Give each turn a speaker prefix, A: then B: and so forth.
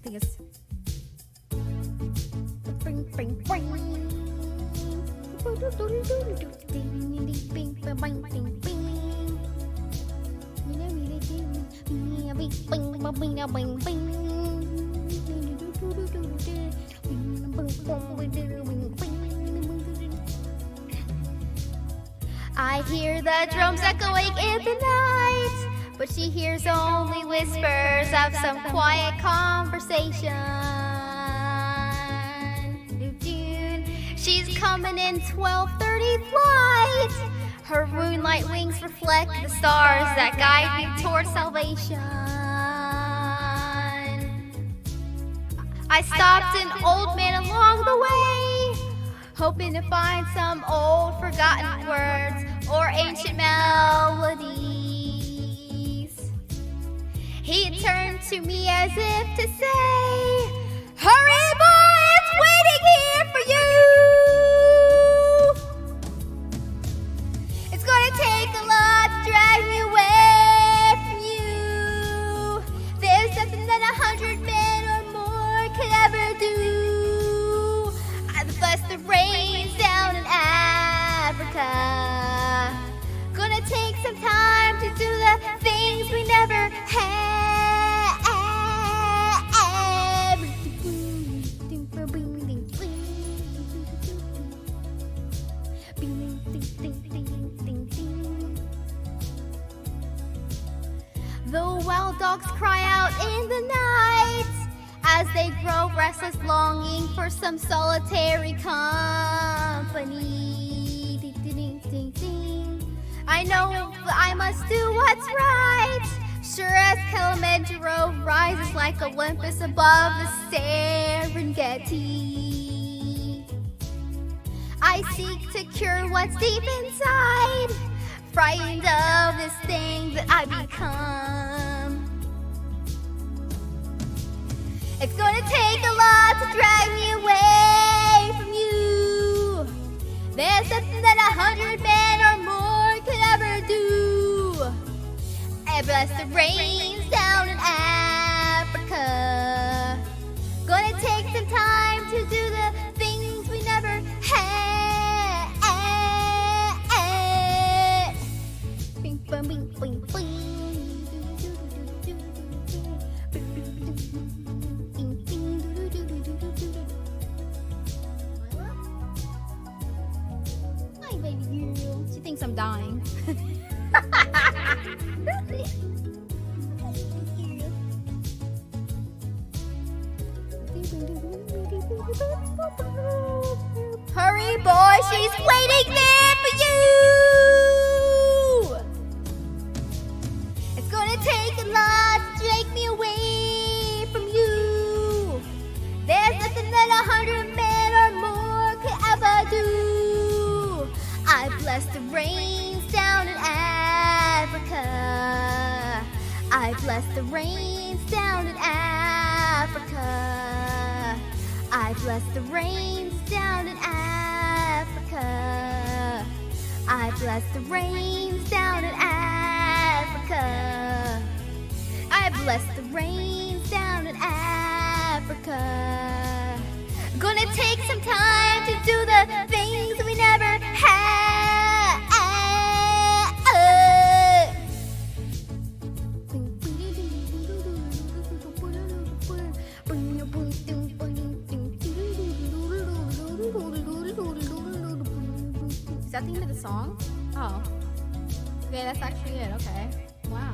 A: think it's bring. I hear the drums echoing in the night, but she hears only whispers of some quiet conversation. She's coming in 12:30 flight. Her moonlight wings reflect the stars that guide me towards salvation. I stopped an old man along the way, hoping to find some old forgotten words or ancient melodies. He turned to me as if to say, "Hurry, boy, it's waiting here for you. It's gonna take a lot to drag me away from you. There's nothing that 100 men or more could ever do. I've blessed the rains down in Africa. Gonna take some time to do the things we never had." The wild dogs cry out in the night as they grow restless, longing for some solitary company. I know I must do what's right, sure as Kilimanjaro rises like Olympus above the Serengeti. I seek to cure what's deep inside, frightened of this thing that I become. It's gonna take a lot to drag me away from you. There's nothing that 100 men or more could ever do. I bless the rains down in Africa. Gonna take some time to do the things we never had. Bing, bing, bing, bing, bing. Hi, baby girl. She thinks I'm dying. Hurry, boy, she's waiting there for you. It's gonna take a lot to take me away from you. There's nothing that 100 men or more could ever do. I bless the rains down in Africa. I bless the rains down in Africa. I bless the rains down in Africa. I bless the rains down in Africa. I bless the rains down in Africa. Gonna take some time to do the things we never had. Is that the end of the song? Oh. Okay, that's actually it. Okay. Wow.